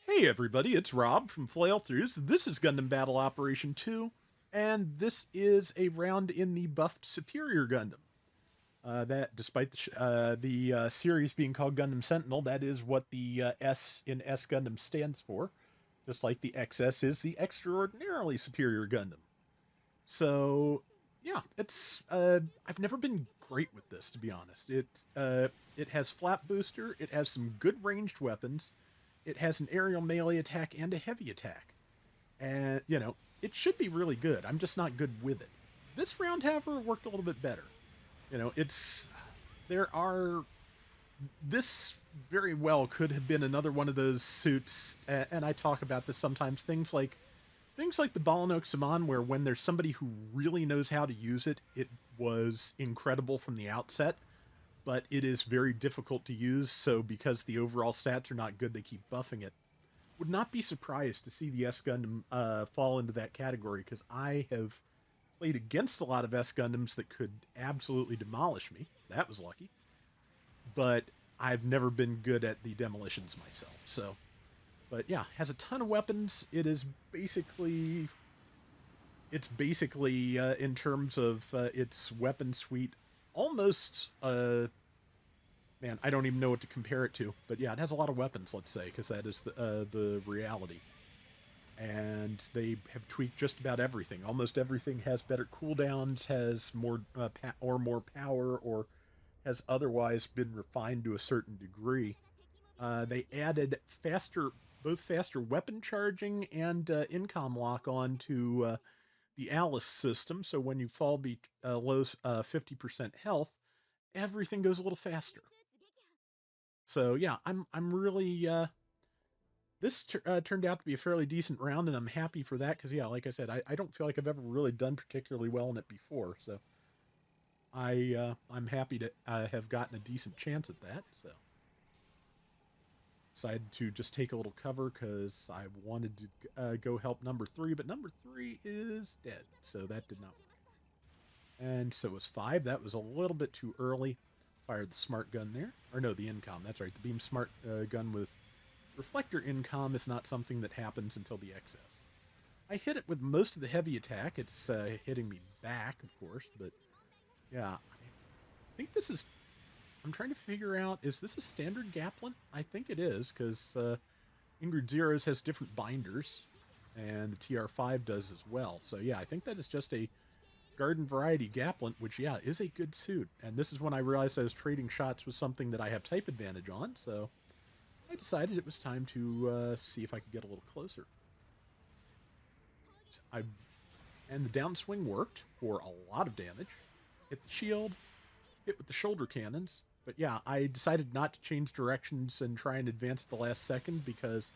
Hey everybody, it's Rob from Flailthroughs. This is Gundam Battle Operation 2, and this is a round in the buffed Superior Gundam. That, despite the series being called Gundam Sentinel, that is what the S in S Gundam stands for, just like the XS is the Extraordinarily Superior Gundam. So, yeah, it's I've never been great with this, to be honest. It has flap booster, it has some good ranged weapons, it has an aerial melee attack and a heavy attack. And, it should be really good. I'm just not good with it. This round, however, worked a little bit better. It's there are this very well could have been another one of those suits, and I talk about this sometimes. Things like the Balinok Saman, where when there's somebody who really knows how to use it, it was incredible from the outset, but it is very difficult to use. So because the overall stats are not good, they keep buffing it. Would not be surprised to see the S Gundam fall into that category, because I have played against a lot of S Gundams that could absolutely demolish me. That was lucky, but I've never been good at the demolitions myself. So, but yeah, has a ton of weapons. It's basically in terms of its weapon suite, almost man, I don't even know what to compare it to. But yeah, it has a lot of weapons, let's say, because that is the reality. And they have tweaked just about everything. Almost everything has better cooldowns, has more power, or has otherwise been refined to a certain degree. They added both faster weapon charging and incom lock on to the Alice system. So when you fall below 50% health, everything goes a little faster. So yeah, I'm really turned out to be a fairly decent round, and I'm happy for that because, yeah, like I said, I don't feel like I've ever really done particularly well in it before. So I'm happy to have gotten a decent chance at that. So decided to just take a little cover because I wanted to go help number three, but number three is dead, so that did not work. And so was five. That was a little bit too early. Fired the smart gun there, or no, the incom. That's right, the beam smart gun with reflector incom is not something that happens until the XS. I hit it with most of the heavy attack. It's hitting me back, of course, but yeah, I think this is. I'm trying to figure out, is this a standard Gaplin? I think it is, because Ingrid Zeros has different binders, and the TR5 does as well. So yeah, I think that is just a garden variety Gaplin, which, yeah, is a good suit. And this is when I realized I was trading shots with something that I have type advantage on, so I decided it was time to see if I could get a little closer. I And the downswing worked for a lot of damage. Hit the shield, hit with the shoulder cannons. But yeah, I decided not to change directions and try and advance at the last second because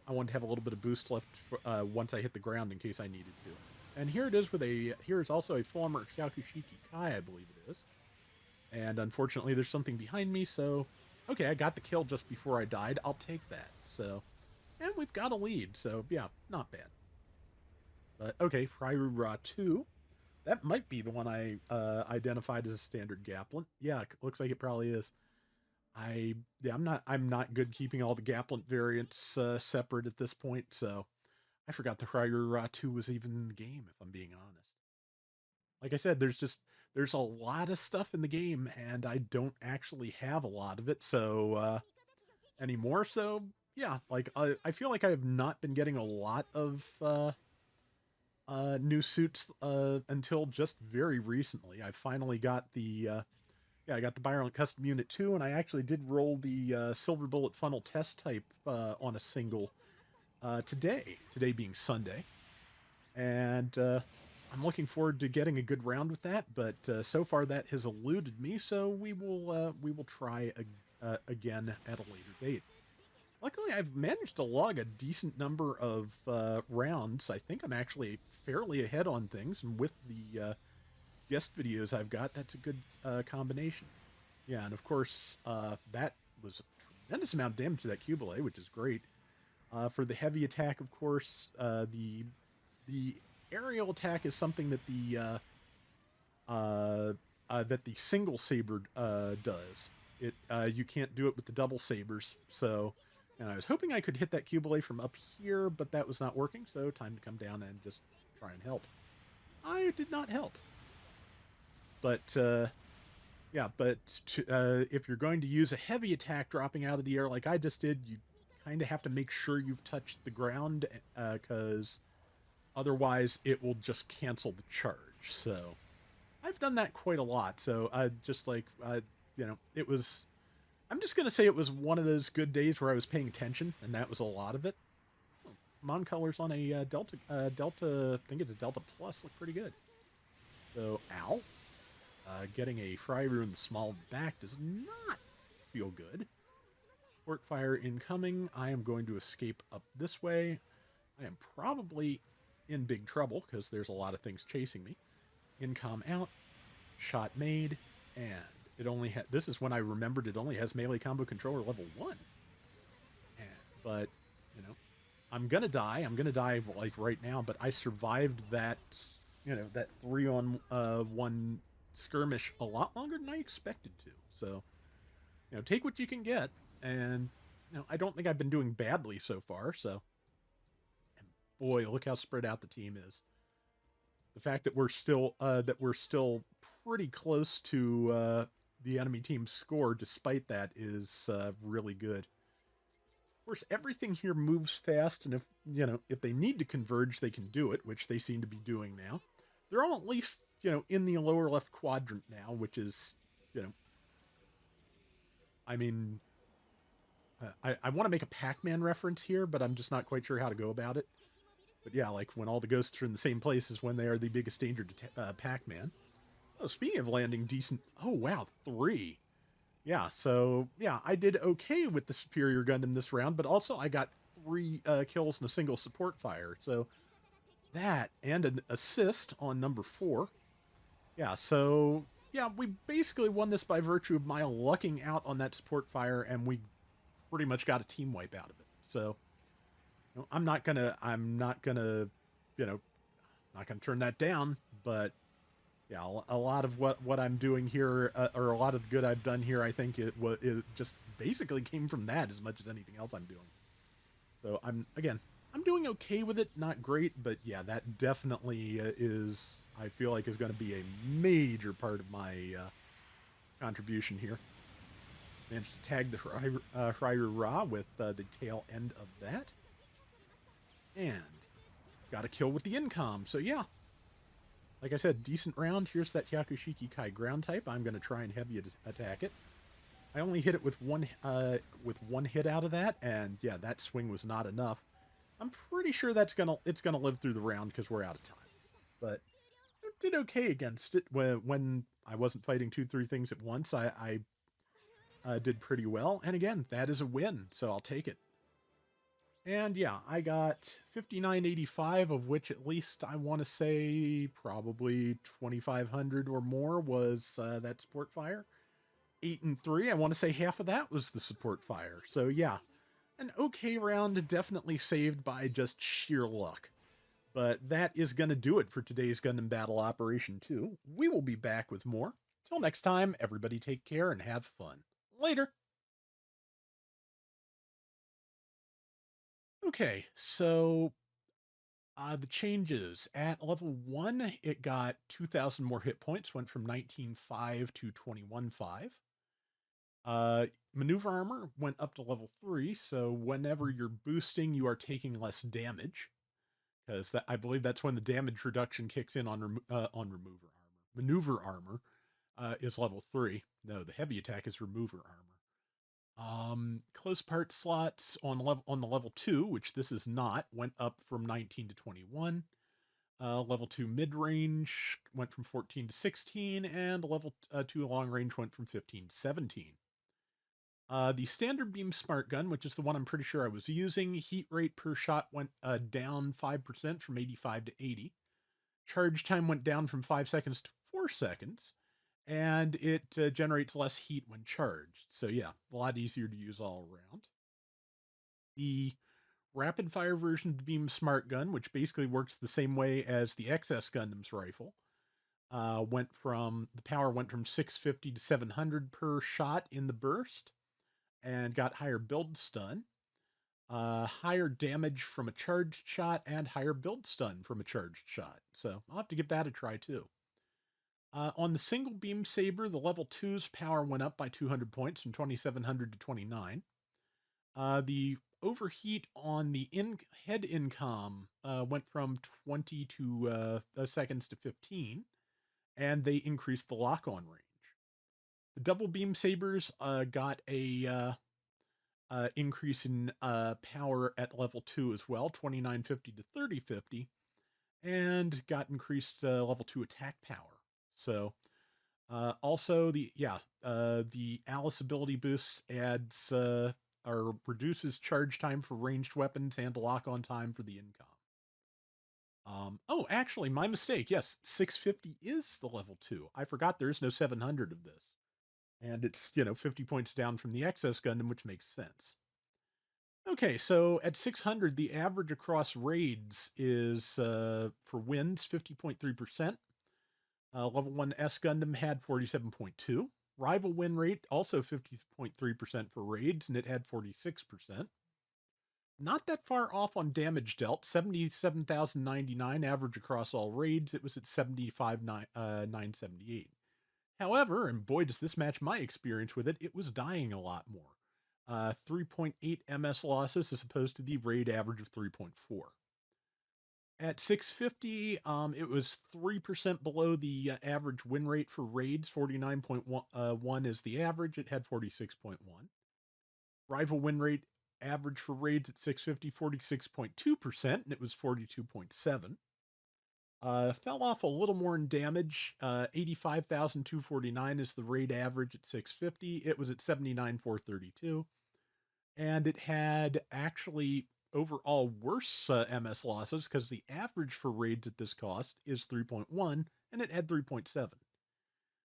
I wanted to have a little bit of boost left once I hit the ground in case I needed to. And here it is here is also a former Kyakushiki Kai, I believe it is. And unfortunately, there's something behind me, so okay, I got the kill just before I died. I'll take that. So, and we've got a lead, so yeah, not bad. But okay, Ra 2. That might be the one I identified as a standard Gaplin. Yeah, looks like it probably is. I'm not good keeping all the Gaplin variants separate at this point, so I forgot the Ra 2 was even in the game, if I'm being honest. Like I said, there's a lot of stuff in the game, and I don't actually have a lot of it, so anymore. So yeah, like I feel like I have not been getting a lot of new suits until just very recently. I finally got I got the Byron Custom Unit 2, and I actually did roll the Silver Bullet Funnel test type on a single today. Today being Sunday, and I'm looking forward to getting a good round with that. But so far that has eluded me, so we will try again at a later date. Luckily, I've managed to log a decent number of rounds. I think I'm actually fairly ahead on things, and with the guest videos I've got, that's a good combination. Yeah, and of course, that was a tremendous amount of damage to that Cubile, which is great. For the heavy attack, of course, the aerial attack is something that the single saber does. You can't do it with the double sabers, so And I was hoping I could hit that Cubile from up here, but that was not working, so time to come down and just try and help. I did not help. But, yeah, but if you're going to use a heavy attack dropping out of the air like I just did, you kind of have to make sure you've touched the ground, because otherwise it will just cancel the charge. So I've done that quite a lot. So I just like, it was. I'm just gonna say it was one of those good days where I was paying attention, and that was a lot of it. Oh, Mon colors on a Delta. I think it's a Delta Plus. Look pretty good. So, ow. Getting a Fryer in the small back does not feel good. Port fire incoming. I am going to escape up this way. I am probably in big trouble because there's a lot of things chasing me. Incom out. Shot made. And it only had. This is when I remembered it only has melee combo controller level 1. And, but, I'm gonna die. I'm gonna die like right now, but I survived that, that 3-on-1 skirmish a lot longer than I expected to. So, take what you can get. And, I don't think I've been doing badly so far. So, and boy, look how spread out the team is. The fact that we're still pretty close to the enemy team's score, despite that, is really good. Of course, everything here moves fast, and if they need to converge, they can do it, which they seem to be doing now. They're all at least in the lower left quadrant now, which is I mean, I want to make a Pac-Man reference here, but I'm just not quite sure how to go about it. But yeah, like when all the ghosts are in the same place is when they are the biggest danger to Pac-Man. Oh, speaking of landing decent... Oh, wow, 3. Yeah, so, yeah, I did okay with the Superior Gundam this round, but also I got 3 kills and a single support fire. So that, and an assist on number 4. Yeah, so, yeah, we basically won this by virtue of my lucking out on that support fire, and we pretty much got a team wipe out of it. So, I'm not gonna, not gonna turn that down, but yeah, a lot of what I'm doing here, or a lot of the good I've done here, I think it just basically came from that as much as anything else I'm doing. So I'm doing okay with it, not great, but yeah, that definitely is, I feel like, is going to be a major part of my contribution here. Managed to tag the Fryer Ra with the tail end of that. And got a kill with the incom. So yeah, like I said, decent round. Here's that Yakushiki Kai ground type. I'm going to try and heavy attack it. I only hit it with one hit out of that, and yeah, that swing was not enough. I'm pretty sure it's gonna live through the round because we're out of time. But I did okay against it when I wasn't fighting 2-3 things at once. I did pretty well, and again, that is a win, so I'll take it. And yeah, I got 5985, of which at least I want to say probably 2500 or more was that support fire. 8 and 3, I want to say half of that was the support fire. So yeah, an okay round, definitely saved by just sheer luck. But that is going to do it for today's Gundam Battle Operation 2. We will be back with more. Till next time, everybody take care and have fun. Later! Okay, so the changes. At level 1, it got 2,000 more hit points, went from 19.5 to 21.5. Maneuver armor went up to level 3, so whenever you're boosting, you are taking less damage. Because I believe that's when the damage reduction kicks in on remover armor. Maneuver armor is level 3. No, the heavy attack is remover armor. Close part slots on the level 2, which this is not, went up from 19 to 21. Level 2 mid-range went from 14 to 16, and level 2 long-range went from 15 to 17. The standard beam smart gun, which is the one I'm pretty sure I was using, heat rate per shot went down 5% from 85 to 80. Charge time went down from 5 seconds to 4 seconds, and it generates less heat when charged. So yeah, a lot easier to use all around. The rapid fire version of the beam smart gun, which basically works the same way as the XS Gundam's rifle, the power went from 650 to 700 per shot in the burst, and got higher build stun. higher damage from a charged shot, and higher build stun from a charged shot. So I'll have to give that a try too. On the single beam saber, the level 2's power went up by 200 points from 2700 to 29. The overheat on the head incom went from 20 to seconds to 15, and they increased the lock on range. The double beam sabers got a increase in power at level 2 as well, 2950 to 3050, and got increased level 2 attack power. So also the Alice ability boost adds or reduces charge time for ranged weapons and lock on time for the incom. Oh, actually, my mistake. Yes, 650 is the level 2. I forgot there is no 700 of this. And it's, 50 points down from the excess Gundam, which makes sense. Okay, so at 600, the average across raids is for wins 50.3%. Level 1 S Gundam had 47.2. Rival win rate also 50.3% for raids, and it had 46%. Not that far off on damage dealt, 77,099 average across all raids. It was at 75,978. However, and boy does this match my experience with it, it was dying a lot more. 3.8 MS losses as opposed to the raid average of 3.4. At 650, it was 3% below the average win rate for raids. 49.1 is the average. It had 46.1. Rival win rate average for raids at 650, 46.2%, and it was 42.7. Fell off a little more in damage. 85,249 is the raid average at 650. It was at 79,432. And it had actually overall worse MS losses because the average for raids at this cost is 3.1 and it had 3.7.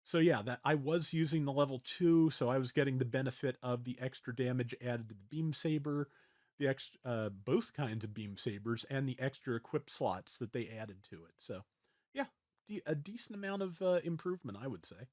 So yeah, that I was using the level 2, so I was getting the benefit of the extra damage added to the beam saber, the both kinds of beam sabers, and the extra equip slots that they added to it. So yeah, a decent amount of improvement, I would say.